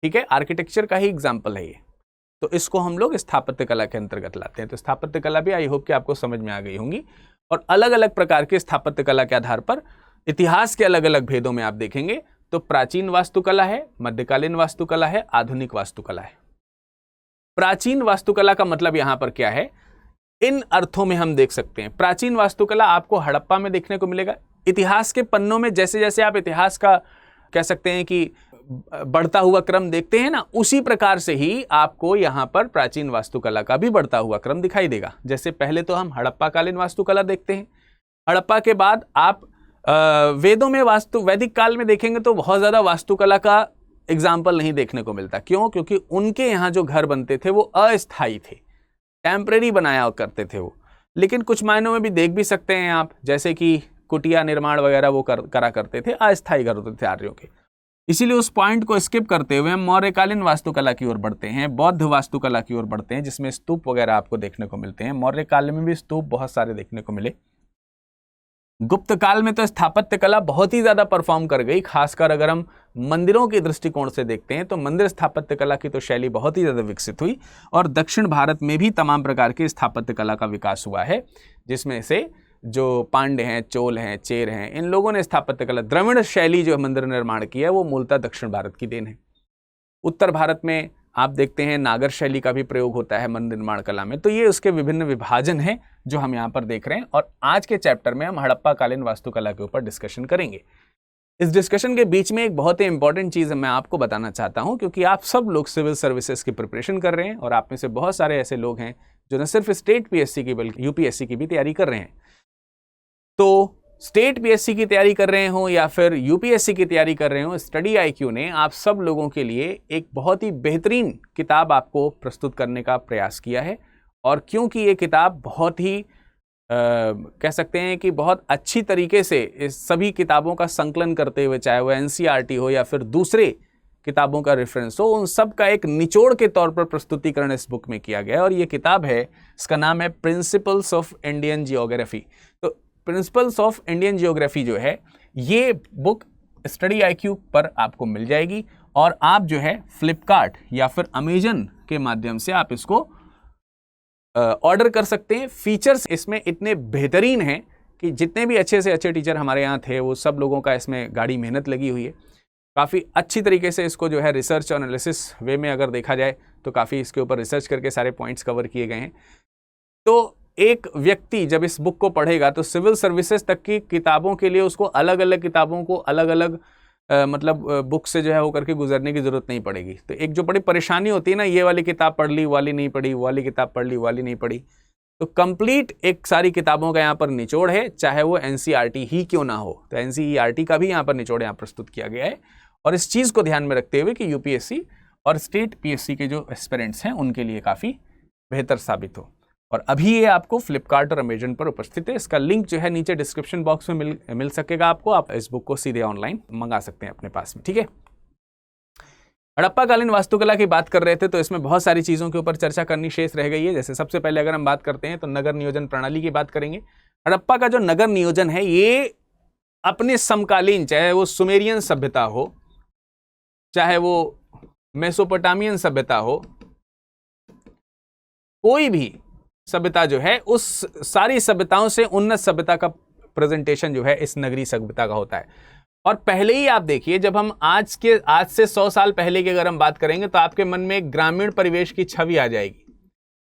ठीक है, आर्किटेक्चर का ही एग्जाम्पल है ये। तो इसको हम लोग स्थापत्य कला के अंतर्गत लाते हैं। तो स्थापत्य कला भी आई होप कि आपको समझ में आ गई होंगी। और अलग अलग प्रकार के स्थापत्य कला के आधार पर इतिहास के अलग अलग भेदों में आप देखेंगे तो प्राचीन वास्तुकला है, मध्यकालीन वास्तुकला है, आधुनिक वास्तुकला है। प्राचीन वास्तुकला का मतलब यहां पर क्या है, इन अर्थों में हम देख सकते हैं। प्राचीन वास्तुकला आपको हड़प्पा में देखने को मिलेगा। इतिहास के पन्नों में जैसे जैसे आप इतिहास का कह सकते हैं कि बढ़ता हुआ क्रम देखते हैं ना, उसी प्रकार से ही आपको यहां पर प्राचीन वास्तुकला का भी बढ़ता हुआ क्रम दिखाई देगा। जैसे पहले तो हम हड़प्पा कालीन वास्तुकला देखते हैं, हड़प्पा के बाद आप वेदों में वैदिक काल में देखेंगे तो बहुत ज्यादा वास्तुकला का एग्जाम्पल नहीं देखने को मिलता। क्यों? क्योंकि उनके यहाँ जो घर बनते थे वो अस्थायी थे, टेम्परेरी बनाया करते थे वो। लेकिन कुछ मायनों में भी देख भी सकते हैं आप, जैसे कि कुटिया निर्माण वगैरह वो करा करते थे, अस्थायी घर होते थे आर्यों के। इसीलिए उस पॉइंट को स्किप करते हुए हम मौर्यकालीन वास्तुकला की ओर बढ़ते हैं, बौद्ध वास्तुकला की ओर बढ़ते हैं, जिसमें स्तूप वगैरह आपको देखने को मिलते हैं। मौर्य काल में भी स्तूप बहुत सारे देखने को मिले। गुप्त काल में तो स्थापत्य कला बहुत ही ज्यादा परफॉर्म कर गई। खासकर अगर हम मंदिरों के दृष्टिकोण से देखते हैं तो मंदिर स्थापत्य कला की तो शैली बहुत ही ज्यादा विकसित हुई। और दक्षिण भारत में भी तमाम प्रकार की स्थापत्य कला का विकास हुआ है, जिसमें से जो पांड्य हैं, चोल हैं, चेर हैं, इन लोगों ने स्थापत्य कला, द्रविड़ शैली जो मंदिर निर्माण की है वो मूलतः दक्षिण भारत की देन है। उत्तर भारत में आप देखते हैं नागर शैली का भी प्रयोग होता है मंदिर निर्माण कला में। तो ये उसके विभिन्न विभाजन हैं जो हम यहाँ पर देख रहे हैं। और आज के चैप्टर में हम हड़प्पा कालीन वास्तुकला के ऊपर डिस्कशन करेंगे। इस डिस्कशन के बीच में एक बहुत ही इंपॉर्टेंट चीज मैं आपको बताना चाहता हूं, क्योंकि आप सब लोग सिविल सर्विसेज की प्रिपरेशन कर रहे हैं और आप में से बहुत सारे ऐसे लोग हैं जो न सिर्फ स्टेट पीएससी की बल्कि यूपीएससी की भी तैयारी कर रहे हैं। तो स्टेट पीएससी की तैयारी कर रहे हो या फिर यूपीएससी की तैयारी कर रहे हो, स्टडी आईक्यू ने आप सब लोगों के लिए एक बहुत ही बेहतरीन किताब आपको प्रस्तुत करने का प्रयास किया है। और क्योंकि ये किताब बहुत ही कह सकते हैं कि बहुत अच्छी तरीके से इस सभी किताबों का संकलन करते हुए, चाहे वो एनसीईआरटी हो या फिर दूसरे किताबों का रेफरेंस हो, उन सब का एक निचोड़ के तौर पर प्रस्तुतिकरण इस बुक में किया गया है। और ये किताब है, इसका नाम है प्रिंसिपल्स ऑफ इंडियन जियोग्राफी। तो प्रिंसिपल्स ऑफ इंडियन जियोग्राफी जो है ये बुक स्टडी आईक्यू पर आपको मिल जाएगी और आप जो है फ्लिपकार्ट या फिर अमेजन के माध्यम से आप इसको ऑर्डर कर सकते हैं। फीचर्स इसमें इतने बेहतरीन हैं कि जितने भी अच्छे से अच्छे टीचर हमारे यहाँ थे वो सब लोगों का इसमें गाढ़ी मेहनत लगी हुई है। काफ़ी अच्छी तरीके से इसको जो है रिसर्च और एनालिसिस वे में अगर देखा जाए तो काफ़ी इसके ऊपर रिसर्च करके सारे पॉइंट्स कवर किए गए हैं। तो एक व्यक्ति जब इस बुक को पढ़ेगा तो सिविल सर्विसेज तक की किताबों के लिए उसको अलग अलग किताबों को अलग अलग मतलब बुक से जो है होकर के गुजरने की जरूरत नहीं पड़ेगी। तो एक जो बड़ी परेशानी होती है ना, ये वाली किताब पढ़ ली, वाली नहीं पढ़ी, वाली किताब पढ़ ली, वाली नहीं पढ़ी, तो कंप्लीट एक सारी किताबों का यहाँ पर निचोड़ है, चाहे वो एनसीईआरटी ही क्यों ना हो। तो एनसीईआरटी का भी यहाँ पर निचोड़ यहाँ प्रस्तुत किया गया है। और इस चीज़ को ध्यान में रखते हुए कि यूपीएससी और स्टेट पीएससी के जो एस्पिरेंट्स हैं उनके लिए काफ़ी बेहतर साबित हो। और अभी ये आपको फ्लिपकार्ट और अमेजन पर उपस्थित है। इसका लिंक जो है नीचे डिस्क्रिप्शन बॉक्स में मिल सकेगा आपको। आप इस बुक को सीधे ऑनलाइन मंगा सकते हैं अपने पास में, ठीक है। हड़प्पा कालीन वास्तुकला की बात कर रहे थे तो इसमें बहुत सारी चीज़ों के ऊपर चर्चा करनी शेष रह गई है। जैसे सबसे पहले अगर हम बात करते हैं तो नगर नियोजन प्रणाली की बात करेंगे। हड़प्पा का जो नगर नियोजन है ये अपने समकालीन, चाहे वो सुमेरियन सभ्यता हो, चाहे वो मेसोपोटामियन सभ्यता हो, कोई भी सभ्यता जो है उस सारी सभ्यताओं से उन्नत सभ्यता का प्रेजेंटेशन जो है इस नगरीय सभ्यता का होता है। और पहले ही आप देखिए, जब हम आज से 100 साल पहले की अगर हम बात करेंगे तो आपके मन में एक ग्रामीण परिवेश की छवि आ जाएगी।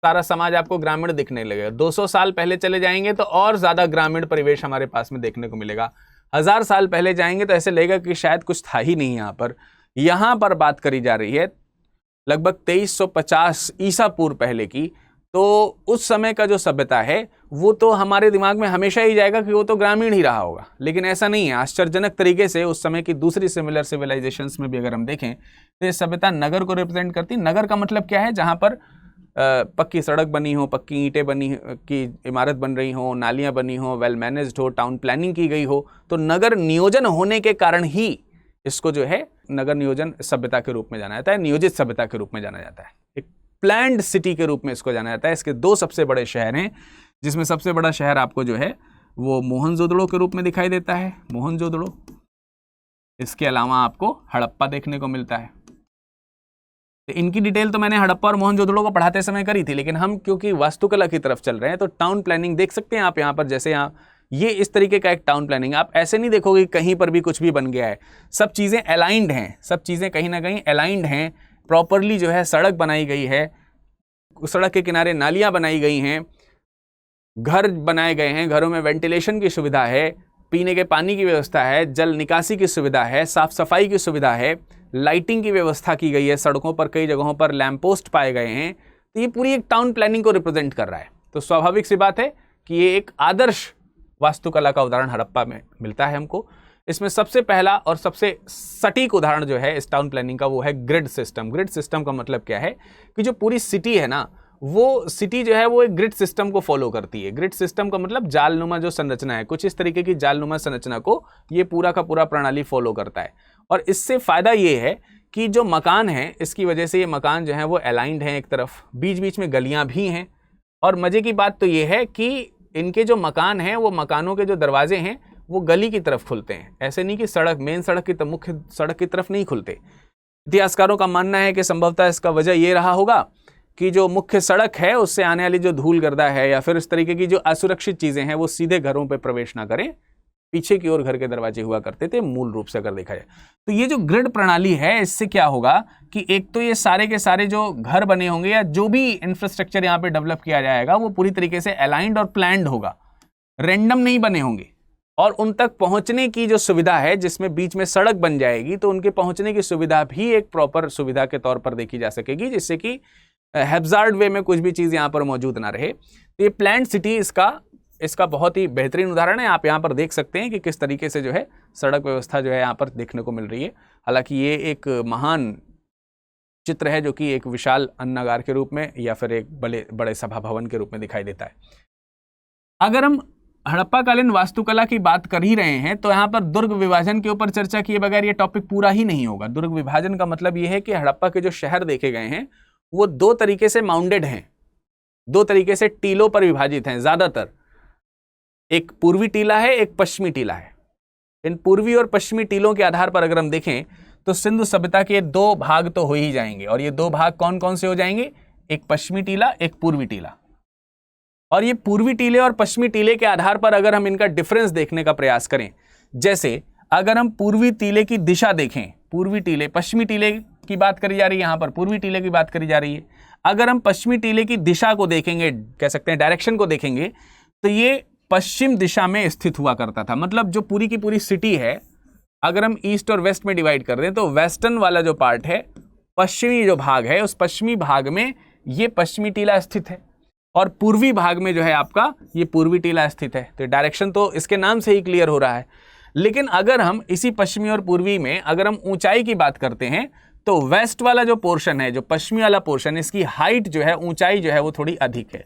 सारा समाज आपको ग्रामीण दिखने लगेगा। 200 साल पहले चले जाएंगे तो और ज्यादा ग्रामीण परिवेश हमारे पास में देखने को मिलेगा। 1000 साल पहले जाएंगे तो ऐसे लगेगा कि शायद कुछ था ही नहीं यहाँ पर। यहाँ पर बात करी जा रही है लगभग 2350 ईसा पूर्व पहले की। तो उस समय का जो सभ्यता है वो तो हमारे दिमाग में हमेशा ही जाएगा कि वो तो ग्रामीण ही रहा होगा, लेकिन ऐसा नहीं है। आश्चर्यजनक तरीके से उस समय की दूसरी सिमिलर सिविलाइजेशंस में भी अगर हम देखें तो ये सभ्यता नगर को रिप्रेजेंट करती। नगर का मतलब क्या है? जहाँ पर पक्की सड़क बनी हो, पक्की ईंटें बनी की इमारत बन रही हो, नालियाँ बनी हो, वेल मैनेज्ड हो, टाउन प्लानिंग की गई हो। तो नगर नियोजन होने के कारण ही इसको जो है नगर नियोजन सभ्यता के रूप में जाना जाता है, नियोजित सभ्यता के रूप में जाना जाता है, एक प्लान्ड सिटी के रूप में इसको जाना जाता है। इसके 2 सबसे बड़े शहर हैं, जिसमें सबसे बड़ा शहर आपको जो है वो मोहनजोदड़ो के रूप में दिखाई देता है, मोहनजोदड़ो। इसके अलावा आपको हड़प्पा देखने को मिलता है। तो इनकी डिटेल तो मैंने हड़प्पा और मोहनजोदड़ो को पढ़ाते समय करी थी, लेकिन हम क्योंकि वास्तुकला की तरफ चल रहे हैं तो टाउन प्लानिंग देख सकते हैं आप यहाँ पर। जैसे यहाँ ये इस तरीके का एक टाउन प्लानिंग, आप ऐसे नहीं देखोगे कहीं पर भी कुछ भी बन गया है। सब चीज़ें अलाइंड हैं, सब चीज़ें कहीं ना कहीं अलाइंड हैं, प्रॉपरली जो है सड़क बनाई गई है, सड़क के किनारे नालियाँ बनाई गई हैं, घर बनाए गए हैं, घरों में वेंटिलेशन की सुविधा है, पीने के पानी की व्यवस्था है, जल निकासी की सुविधा है, साफ सफाई की सुविधा है, लाइटिंग की व्यवस्था की गई है, सड़कों पर कई जगहों पर लैंप पोस्ट पाए गए हैं। तो ये पूरी एक टाउन प्लानिंग को रिप्रेजेंट कर रहा है। तो स्वाभाविक सी बात है कि ये एक आदर्श वास्तुकला का उदाहरण हड़प्पा में मिलता है हमको। इसमें सबसे पहला और सबसे सटीक उदाहरण जो है इस टाउन प्लानिंग का वो है ग्रिड सिस्टम। ग्रिड सिस्टम का मतलब क्या है कि जो पूरी सिटी है ना, वो सिटी जो है वो एक ग्रिड सिस्टम को फॉलो करती है। ग्रिड सिस्टम का मतलब जालनुमा जो संरचना है, कुछ इस तरीके की जालनुमा संरचना को ये पूरा का पूरा प्रणाली फॉलो करता है। और इससे फायदा ये है कि जो मकान है, इसकी वजह से ये मकान जो है वो अलाइंड हैं, एक तरफ बीच बीच में गलियां भी हैं। और मजे की बात तो ये है कि इनके जो मकान हैं वो मकानों के जो दरवाजे हैं वो गली की तरफ खुलते हैं, ऐसे नहीं कि सड़क मेन सड़क की मुख्य सड़क की तरफ नहीं खुलते। इतिहासकारों का मानना है कि संभवतः इसका वजह ये रहा होगा कि जो मुख्य सड़क है उससे आने वाली जो धूल गर्दा है या फिर इस तरीके की जो असुरक्षित चीजें हैं वो सीधे घरों पे प्रवेश ना करें, पीछे की ओर घर के दरवाजे हुआ करते थे मूल रूप से अगर देखा जाए तो। ये जो ग्रिड प्रणाली है इससे क्या होगा कि एक तो ये सारे के सारे जो घर बने होंगे या जो भी इंफ्रास्ट्रक्चर यहाँ पे डेवलप किया जाएगा वो पूरी तरीके से अलाइंड और प्लान्ड होगा, रैंडम नहीं बने होंगे। और उन तक पहुंचने की जो सुविधा है, जिसमें बीच में सड़क बन जाएगी, तो उनके पहुंचने की सुविधा भी एक प्रॉपर सुविधा के तौर पर देखी जा सकेगी, जिससे कि हैब्जार्ड वे में कुछ भी चीज यहाँ पर मौजूद ना रहे। तो ये प्लान्ड सिटी इसका बहुत ही बेहतरीन उदाहरण है। आप यहाँ पर देख सकते हैं कि किस तरीके से जो है सड़क व्यवस्था जो है यहाँ पर देखने को मिल रही है। हालांकि ये एक महान चित्र है जो कि एक विशाल अन्नागार के रूप में या फिर एक बड़े सभा भवन के रूप में दिखाई देता है। अगर हम हड़प्पाकालीन वास्तुकला की बात कर ही रहे हैं तो यहाँ पर दुर्ग विभाजन के ऊपर चर्चा किए बगैर ये टॉपिक पूरा ही नहीं होगा। दुर्ग विभाजन का मतलब ये है कि हड़प्पा के जो शहर देखे गए हैं वो 2 तरीके से माउंटेड हैं, 2 तरीके से टीलों पर विभाजित हैं ज्यादातर। एक पूर्वी टीला है, एक पश्चिमी टीला है। इन पूर्वी और पश्चिमी टीलों के आधार पर अगर हम देखें तो सिंधु सभ्यता के 2 भाग तो हो ही जाएंगे। और ये 2 भाग कौन कौन से हो जाएंगे? एक पश्चिमी टीला, एक पूर्वी टीला। और ये पूर्वी टीले और पश्चिमी टीले के आधार पर अगर हम इनका डिफरेंस देखने का प्रयास करें, जैसे अगर हम पूर्वी टीले की दिशा देखें, पूर्वी टीले, पश्चिमी टीले की बात करी जा रही है, यहाँ पर पूर्वी टीले की बात करी जा रही है। अगर हम पश्चिमी टीले की दिशा को देखेंगे, कह सकते हैं डायरेक्शन को देखेंगे, तो ये पश्चिम दिशा में स्थित हुआ करता था। मतलब जो पूरी की पूरी सिटी है, अगर हम ईस्ट और वेस्ट में डिवाइड कर दें तो वेस्टर्न वाला जो पार्ट है, पश्चिमी जो भाग है, उस पश्चिमी भाग में ये पश्चिमी टीला स्थित है और पूर्वी भाग में जो है आपका ये पूर्वी टीला स्थित है। तो डायरेक्शन तो इसके नाम से ही क्लियर हो रहा है। लेकिन अगर हम इसी पश्चिमी और पूर्वी में अगर हम ऊंचाई की बात करते हैं तो वेस्ट वाला जो पोर्शन है, जो पश्चिमी वाला पोर्शन, इसकी हाइट जो है, ऊंचाई जो है वो थोड़ी अधिक है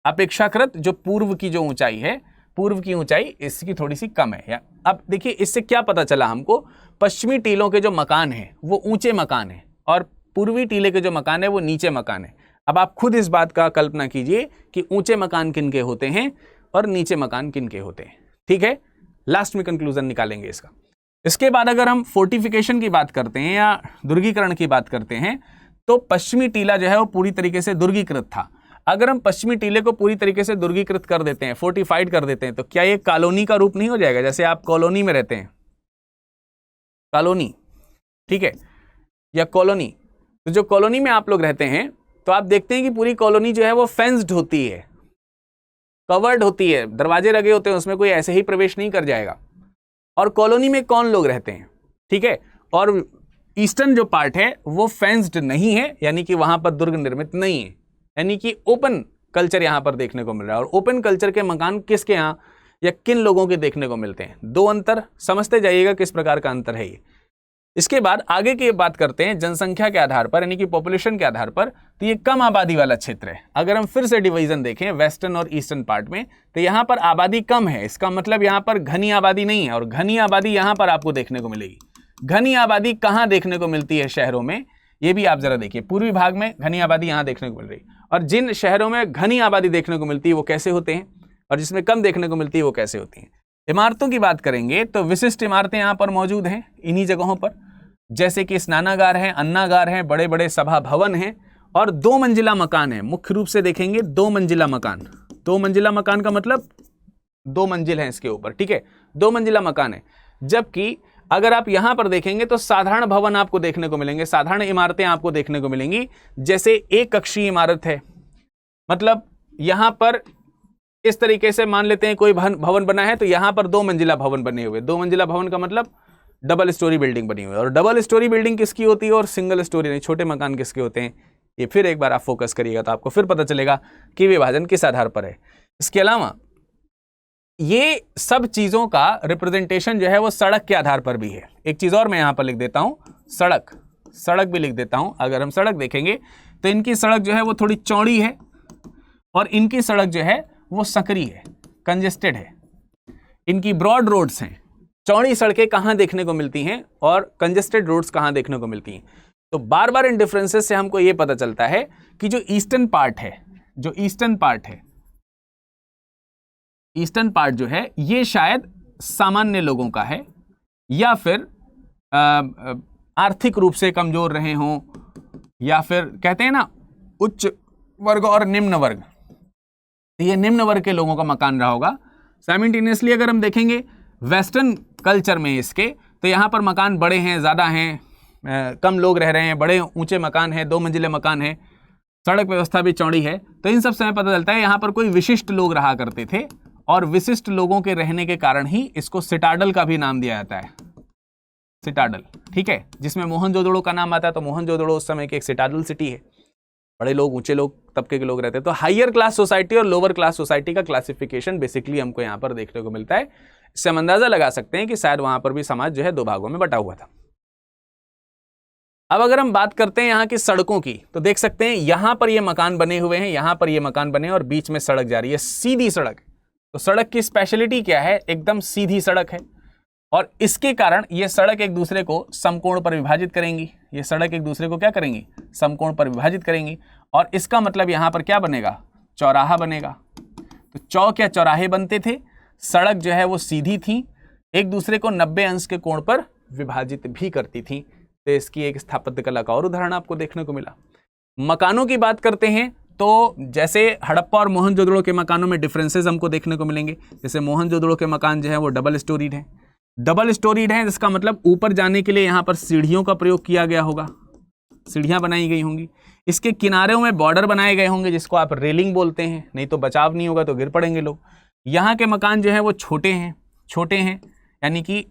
अपेक्षाकृत जो पूर्व की जो ऊंचाई है, पूर्व की ऊंचाई इसकी थोड़ी सी कम है। अब देखिए इससे क्या पता चला हमको, पश्चिमी टीलों के जो मकान हैं वो ऊंचे मकान हैं और पूर्वी टीले के जो मकान है वो नीचे मकान है। अब आप खुद इस बात का कल्पना कीजिए कि ऊंचे मकान किनके होते हैं और नीचे मकान किनके होते हैं। ठीक है, लास्ट में कंक्लूजन निकालेंगे इसका। इसके बाद अगर हम फोर्टिफिकेशन की बात करते हैं या दुर्गीकरण की बात करते हैं तो पश्चिमी टीला जो है वो पूरी तरीके से दुर्गीकृत था। अगर हम पश्चिमी टीले को पूरी तरीके से दुर्गीकृत कर देते हैं, फोर्टिफाइड कर देते हैं, तो क्या ये कॉलोनी का रूप नहीं हो जाएगा? जैसे आप कॉलोनी में रहते हैं, कॉलोनी, ठीक है, या कॉलोनी, तो जो कॉलोनी में आप लोग रहते हैं तो आप देखते हैं कि पूरी कॉलोनी जो है वो फेंस्ड होती है, कवर्ड होती है, दरवाजे लगे होते हैं, उसमें कोई ऐसे ही प्रवेश नहीं कर जाएगा। और कॉलोनी में कौन लोग रहते हैं, ठीक है। और ईस्टर्न जो पार्ट है वो फेंस्ड नहीं है, यानी कि वहां पर दुर्ग निर्मित नहीं है, यानी कि ओपन कल्चर यहां पर देखने को मिल रहा है। और ओपन कल्चर के मकान किसके यहाँ या किन लोगों के देखने को मिलते हैं, दो अंतर समझते जाइएगा किस प्रकार का अंतर है ये। इसके बाद आगे की बात करते हैं जनसंख्या के आधार पर, यानी कि पॉपुलेशन के आधार पर। तो ये कम आबादी वाला क्षेत्र है। अगर हम फिर से डिवीजन देखें वेस्टर्न और ईस्टर्न पार्ट में, तो यहाँ पर आबादी कम है, इसका मतलब यहाँ पर घनी आबादी नहीं है। और घनी आबादी यहाँ पर आपको देखने को मिलेगी। घनी आबादी कहाँ देखने को मिलती है शहरों में, ये भी आप जरा देखिए। पूर्वी भाग में घनी आबादी यहाँ देखने को मिल रही है। और जिन शहरों में घनी आबादी देखने को मिलती है वो कैसे होते हैं, और जिसमें कम देखने को मिलती है वो कैसे होती हैं। इमारतों की बात करेंगे तो विशिष्ट इमारतें यहाँ पर मौजूद हैं इन्हीं जगहों पर, जैसे कि स्नानागार हैं, अन्नागार हैं, बड़े बड़े सभा भवन हैं और 2 मंजिला मकान है। मुख्य रूप से देखेंगे 2 मंजिला मकान। 2 मंजिला मकान का मतलब 2 मंजिल है इसके ऊपर, ठीक है, 2 मंजिला मकान है। जबकि अगर आप यहां पर देखेंगे तो साधारण भवन आपको देखने को मिलेंगे, साधारण इमारतें आपको देखने को मिलेंगी। जैसे एक कक्षीय इमारत है, मतलब यहां पर इस तरीके से मान लेते हैं कोई भवन बना है तो यहां पर 2 मंजिला भवन बने हुए। 2 मंजिला भवन का मतलब डबल स्टोरी बिल्डिंग बनी हुई है। और डबल स्टोरी बिल्डिंग किसकी होती है और सिंगल स्टोरी नहीं, छोटे मकान किसके होते हैं, ये फिर एक बार आप फोकस करिएगा तो आपको फिर पता चलेगा कि विभाजन किस आधार पर है। इसके अलावा ये सब चीजों का रिप्रेजेंटेशन जो है वो सड़क के आधार पर भी है। एक चीज और मैं यहां पर लिख देता हूं, सड़क भी लिख देता हूं। अगर हम सड़क देखेंगे तो इनकी सड़क जो है वो थोड़ी चौड़ी है और इनकी सड़क जो है वो सकरी है, कंजेस्टेड है। इनकी ब्रॉड रोड्स हैं। चौड़ी सड़कें कहां देखने को मिलती हैं और कंजेस्टेड रोड्स कहां देखने को मिलती हैं। तो बार बार इन डिफरेंसेस से हमको यह पता चलता है कि जो ईस्टर्न पार्ट जो है ये शायद सामान्य लोगों का है, या फिर आर्थिक रूप से कमजोर रहे हों, या फिर कहते हैं ना उच्च वर्ग और निम्न वर्ग, तो ये निम्न वर्ग के लोगों का मकान रहा होगा। साइमल्टेनियसली अगर हम देखेंगे वेस्टर्न कल्चर में इसके, तो यहाँ पर मकान बड़े हैं, ज़्यादा हैं, कम लोग रह रहे हैं, बड़े ऊंचे मकान है, 2 मंजिले मकान है, सड़क व्यवस्था भी चौड़ी है। तो इन सब से हमें पता चलता है यहाँ पर कोई विशिष्ट लोग रहा करते थे और विशिष्ट लोगों के रहने के कारण ही इसको सिटाडल का भी नाम दिया जाता है। सिटाडल, ठीक है, जिसमें मोहनजोदड़ो का नाम आता है। तो मोहनजोदड़ो उस समय की एक सिटाडल सिटी है, बड़े लोग, ऊंचे लोग तबके के लोग रहते हैं। तो हायर क्लास सोसाइटी और लोअर क्लास सोसाइटी का क्लासिफिकेशन बेसिकली हमको यहाँ पर देखने को मिलता है। इससे हम अंदाजा लगा सकते हैं कि शायद वहां पर भी समाज जो है 2 भागों में बटा हुआ था। अब अगर हम बात करते हैं यहाँ की सड़कों की, तो देख सकते हैं यहां पर ये मकान बने हुए हैं, यहां पर ये मकान बने हैं और बीच में सड़क जा रही है, सीधी सड़क। तो सड़क की स्पेशलिटी क्या है, एकदम सीधी सड़क है और इसके कारण ये सड़क एक दूसरे को समकोण पर विभाजित करेंगी। ये सड़क एक दूसरे को क्या करेंगी, समकोण पर विभाजित करेंगी। और इसका मतलब यहां पर क्या बनेगा, चौराहा बनेगा। तो चौक या चौराहे बनते थे, सड़क जो है वो सीधी थी, एक दूसरे को 90 अंश के कोण पर विभाजित भी करती थी। तो इसकी एक स्थापत्य कला का और उदाहरण आपको देखने को मिला। मकानों की बात करते हैं तो जैसे हड़प्पा और मोहनजोदड़ो के मकानों में डिफरेंसेस हमको देखने को मिलेंगे। जैसे मोहनजोदड़ो के मकान जो है वो डबल स्टोरीड है, जिसका मतलब ऊपर जाने के लिए यहाँ पर सीढ़ियों का प्रयोग किया गया होगा, सीढ़ियाँ बनाई गई होंगी। इसके किनारों में बॉर्डर बनाए गए होंगे जिसको आप रेलिंग बोलते हैं, नहीं तो बचाव नहीं होगा तो गिर पड़ेंगे लोग। यहाँ के मकान जो है वो छोटे हैं, यानी कि,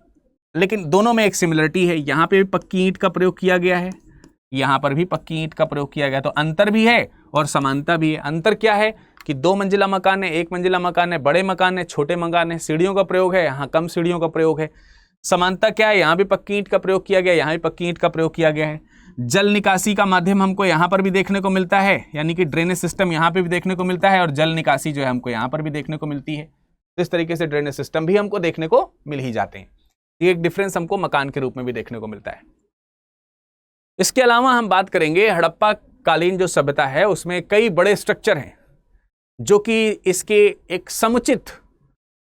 लेकिन दोनों में एक सिमिलरिटी है। यहाँ पे भी पक्की ईंट का प्रयोग किया गया है, यहाँ पर भी पक्की ईंट का प्रयोग किया गया। तो अंतर भी है और समानता भी है। अंतर क्या है कि 2 मंजिला मकान है, 1 मंजिला मकान है, बड़े मकान है, छोटे मकान है, सीढ़ियों का प्रयोग है, यहाँ कम सीढ़ियों का प्रयोग है। समानता क्या है, यहाँ भी पक्की ईंट का प्रयोग किया गया, यहाँ भी पक्की ईंट का प्रयोग किया गया है। जल निकासी का माध्यम हमको यहाँ पर भी देखने को मिलता है, यानी कि ड्रेनेज सिस्टम यहाँ पे भी देखने को मिलता है और जल निकासी जो है हमको यहाँ पर भी देखने को मिलती है। तो इस तरीके से ड्रेनेज सिस्टम भी हमको देखने को मिल ही जाते हैं। ये एक डिफरेंस हमको मकान के रूप में भी देखने को मिलता है। इसके अलावा हम बात करेंगे हड़प्पा कालीन जो सभ्यता है उसमें कई बड़े स्ट्रक्चर हैं जो कि इसके एक समुचित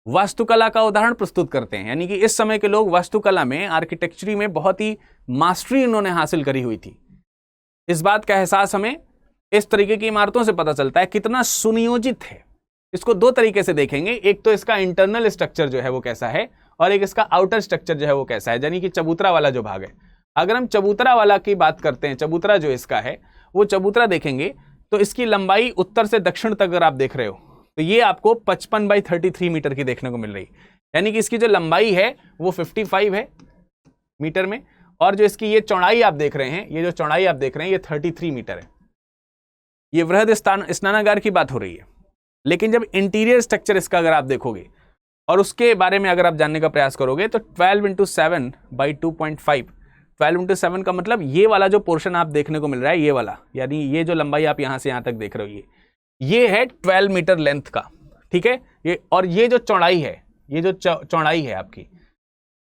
वास्तुकला का उदाहरण प्रस्तुत करते हैं। यानी कि इस समय के लोग वास्तुकला में, आर्किटेक्चरी में बहुत ही मास्टरी उन्होंने हासिल करी हुई थी। इस बात का एहसास हमें इस तरीके की इमारतों से पता चलता है कितना सुनियोजित है। इसको 2 तरीके से देखेंगे, एक तो इसका इंटरनल स्ट्रक्चर जो है वो कैसा है और एक इसका आउटर स्ट्रक्चर जो है वो कैसा है, यानी कि चबूतरा वाला जो भाग है। अगर हम चबूतरा वाला की बात करते हैं, चबूतरा जो इसका है वो चबूतरा देखेंगे तो इसकी लंबाई उत्तर से दक्षिण तक अगर आप देख रहे हो तो ये आपको 55 बाई 33 मीटर की देखने को मिल रही। यानी कि इसकी जो लंबाई है वो 55 है मीटर में, और जो इसकी ये चौड़ाई आप देख रहे हैं, ये जो चौड़ाई आप देख रहे हैं ये 33 मीटर है। ये वृहद स्नानागार की बात हो रही है। लेकिन जब इंटीरियर स्ट्रक्चर इसका अगर आप देखोगे और उसके बारे में अगर आप जानने का प्रयास करोगे तो 12 × 7 / 2.5, 12 × 7 का मतलब ये वाला जो पोर्शन आप देखने को मिल रहा है, ये वाला, यानी ये जो लंबाई आप यहां से यहां तक देख रहे हो, ये है 12 मीटर लेंथ का, ठीक है। ये और ये जो चौड़ाई है, ये जो चौड़ाई है आपकी,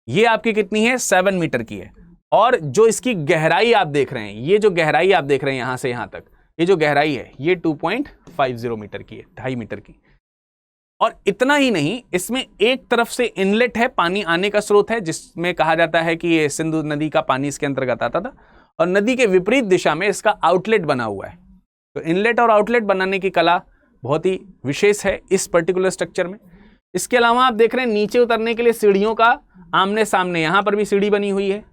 ये आपकी कितनी है, 7 मीटर की है। और जो इसकी गहराई आप देख रहे हैं, ये जो गहराई आप देख रहे हैं यहां से यहां तक, ये जो गहराई है ये 2.50 मीटर की है, 2.5 मीटर की। और इतना ही नहीं, इसमें एक तरफ से इनलेट है, पानी आने का स्रोत है, जिसमें कहा जाता है कि ये सिंधु नदी का पानी इसके अंतर्गत आता था, और नदी के विपरीत दिशा में इसका आउटलेट बना हुआ है। तो इनलेट और आउटलेट बनाने की कला बहुत ही विशेष है इस पर्टिकुलर स्ट्रक्चर में। इसके अलावा आप देख रहे हैं नीचे उतरने के लिए सीढ़ियों का आमने सामने, यहां पर भी सीढ़ी बनी हुई है,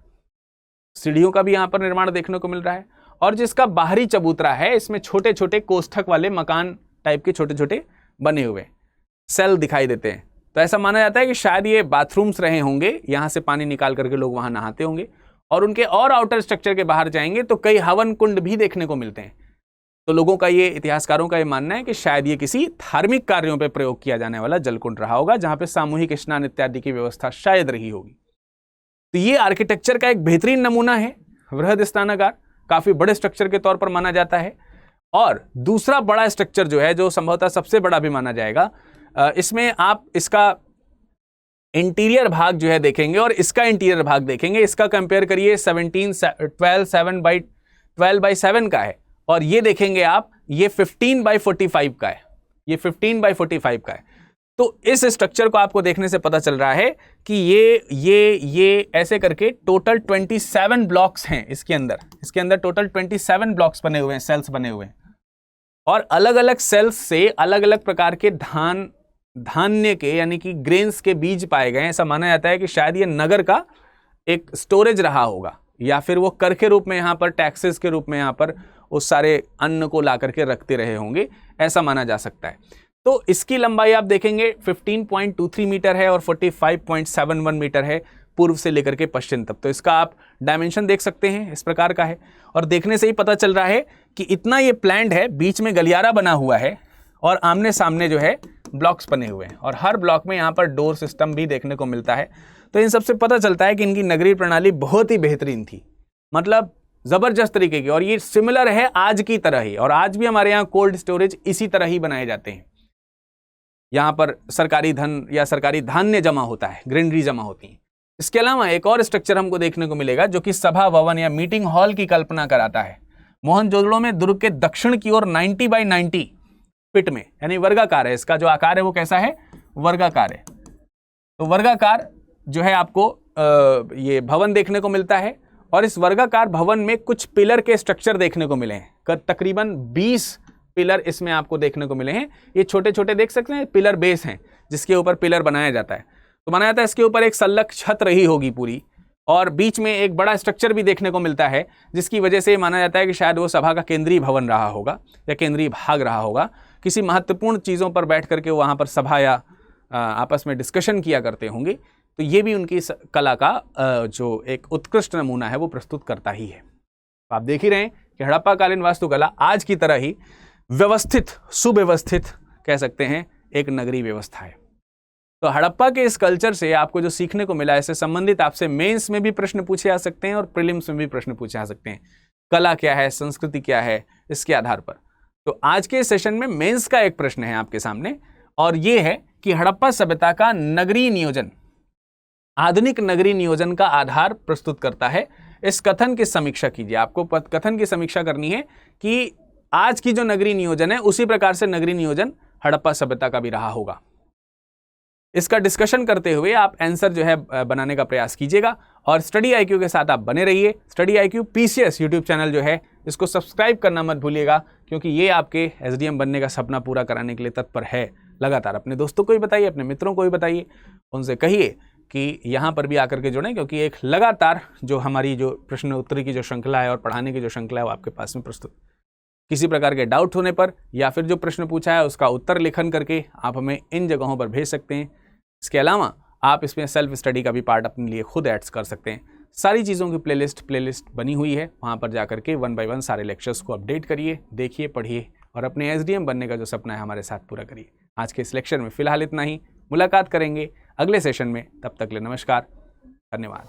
सीढ़ियों का भी यहां पर निर्माण देखने को मिल रहा है। और जिसका बाहरी चबूतरा है, इसमें छोटे छोटे कोष्ठक वाले मकान टाइप के छोटे छोटे बने हुए सेल दिखाई देते हैं। तो ऐसा माना जाता है कि शायद ये बाथरूम्स रहे होंगे, यहां से पानी निकाल करके लोग वहां नहाते होंगे। और उनके और आउटर स्ट्रक्चर के बाहर जाएंगे तो कई हवन कुंड भी देखने को मिलते हैं। तो लोगों का ये, इतिहासकारों का ये मानना है कि शायद ये किसी धार्मिक कार्यों पर प्रयोग किया जाने वाला जलकुंड रहा होगा, जहां पे सामूहिक स्नान इत्यादि की व्यवस्था शायद रही होगी। तो ये आर्किटेक्चर का एक बेहतरीन नमूना है वृहद स्नानागार, काफी बड़े स्ट्रक्चर के तौर पर माना जाता है। और दूसरा बड़ा स्ट्रक्चर जो है, जो संभवतः सबसे बड़ा भी माना जाएगा, इसमें आप इसका इंटीरियर भाग जो है देखेंगे और इसका इंटीरियर भाग देखेंगे, इसका कंपेयर करिए 12/7 का है, और ये देखेंगे आप ये 15/45 का है, ये 15/45 का है। तो इस स्ट्रक्चर को आपको देखने से पता चल रहा है कि ये ऐसे करके टोटल 27 ब्लॉक्स हैं इसके अंदर टोटल 27 ब्लॉक्स बने हुए हैं, सेल्स बने हुए हैं। और अलग अलग सेल्स से अलग अलग प्रकार के धान्य के, यानी कि ग्रेन्स के बीज पाए गए। ऐसा माना जाता है कि शायद ये नगर का एक स्टोरेज रहा होगा, या फिर वो कर के रूप में यहाँ पर, टैक्सेस के रूप में यहाँ पर उस सारे अन्न को ला करके रखते रहे होंगे, ऐसा माना जा सकता है। तो इसकी लंबाई आप देखेंगे 15.23 मीटर है और 45.71 मीटर है पूर्व से लेकर के पश्चिम तक। तो इसका आप डायमेंशन देख सकते हैं, इस प्रकार का है। और देखने से ही पता चल रहा है कि इतना ये प्लान्ड है, बीच में गलियारा बना हुआ है और आमने सामने जो है ब्लॉक्स बने हुए हैं, और हर ब्लॉक में यहाँ पर डोर सिस्टम भी देखने को मिलता है। तो इन सबसे पता चलता है कि इनकी नगरीय प्रणाली बहुत ही बेहतरीन थी, मतलब जबरदस्त तरीके की। और ये सिमिलर है आज की तरह ही, और आज भी हमारे यहाँ कोल्ड स्टोरेज इसी तरह ही बनाए जाते हैं। यहाँ पर सरकारी धन या सरकारी धान्य जमा होता है, ग्रेनरी जमा होती है। इसके अलावा एक और स्ट्रक्चर हमको देखने को मिलेगा जो कि सभा भवन या मीटिंग हॉल की कल्पना कराता है। मोहनजोदड़ो में दुर्ग के दक्षिण की ओर 90/90 फीट में, यानी वर्गाकार है, इसका जो आकार है वो कैसा है, वर्गाकार है। तो वर्गाकार जो है आपको ये भवन देखने को मिलता है, और इस वर्गाकार भवन में कुछ पिलर के स्ट्रक्चर देखने को मिले हैं। तकरीबन 20 पिलर इसमें आपको देखने को मिले हैं। ये छोटे छोटे देख सकते हैं, पिलर बेस हैं जिसके ऊपर पिलर बनाया जाता है। तो माना जाता है इसके ऊपर एक सल्लक छत रही होगी पूरी, और बीच में एक बड़ा स्ट्रक्चर भी देखने को मिलता है, जिसकी वजह से माना जाता है कि शायद वो सभा का केंद्रीय भवन रहा होगा या केंद्रीय भाग रहा होगा। किसी महत्वपूर्ण चीज़ों पर बैठ करके वहाँ पर सभा या आपस में डिस्कशन किया करते होंगे। तो ये भी उनकी कला का जो एक उत्कृष्ट नमूना है वो प्रस्तुत करता ही है। तो आप देख ही रहे हैं कि हड़प्पाकालीन वास्तुकला आज की तरह ही व्यवस्थित, सुव्यवस्थित कह सकते हैं, एक नगरीय व्यवस्था है। तो हड़प्पा के इस कल्चर से आपको जो सीखने को मिला, इससे संबंधित आपसे मेंस में भी प्रश्न पूछे जा सकते हैं और प्रीलिम्स में भी प्रश्न पूछे जा सकते हैं। कला क्या है, संस्कृति क्या है, इसके आधार पर। तो आज के सेशन में मेंस का एक प्रश्न है आपके सामने, और ये है कि हड़प्पा सभ्यता का नगरीय नियोजन आधुनिक नगरीय नियोजन का आधार प्रस्तुत करता है। इस कथन की समीक्षा कीजिए। आपको कथन की समीक्षा करनी है कि आज की जो नगरीय नियोजन है उसी प्रकार से नगरीय नियोजन हड़प्पा सभ्यता का भी रहा होगा। इसका डिस्कशन करते हुए आप आंसर जो है बनाने का प्रयास कीजिएगा, और स्टडी आईक्यू के साथ आप बने रहिए। Study IQ PCS YouTube channel जो है, इसको सब्सक्राइब करना मत भूलिएगा, क्योंकि ये आपके एसडीएम बनने का सपना पूरा कराने के लिए तत्पर है लगातार। अपने दोस्तों को भी बताइए, अपने मित्रों को भी बताइए, उनसे कहिए कि यहाँ पर भी आकर के जुड़ें, क्योंकि एक लगातार जो हमारी जो प्रश्न उत्तरी की जो श्रृंखला है और पढ़ाने की जो श्रृंखला है वो आपके पास में प्रस्तुत। किसी प्रकार के डाउट होने पर या फिर जो प्रश्न पूछा है उसका उत्तर लेखन करके आप हमें इन जगहों पर भेज सकते हैं। इसके अलावा आप इसमें सेल्फ स्टडी का भी पार्ट अपने लिए खुद ऐड कर सकते हैं। सारी चीज़ों की प्लेलिस्ट बनी हुई है, वहाँ पर जाकर के 1 बाय 1 सारे लेक्चर्स को अपडेट करिए, देखिए, पढ़िए और अपने SDM बनने का जो सपना है हमारे साथ पूरा करिए। आज के इस लेक्चर में फिलहाल इतना ही, मुलाकात करेंगे अगले सेशन में, तब तक के लिए नमस्कार, धन्यवाद।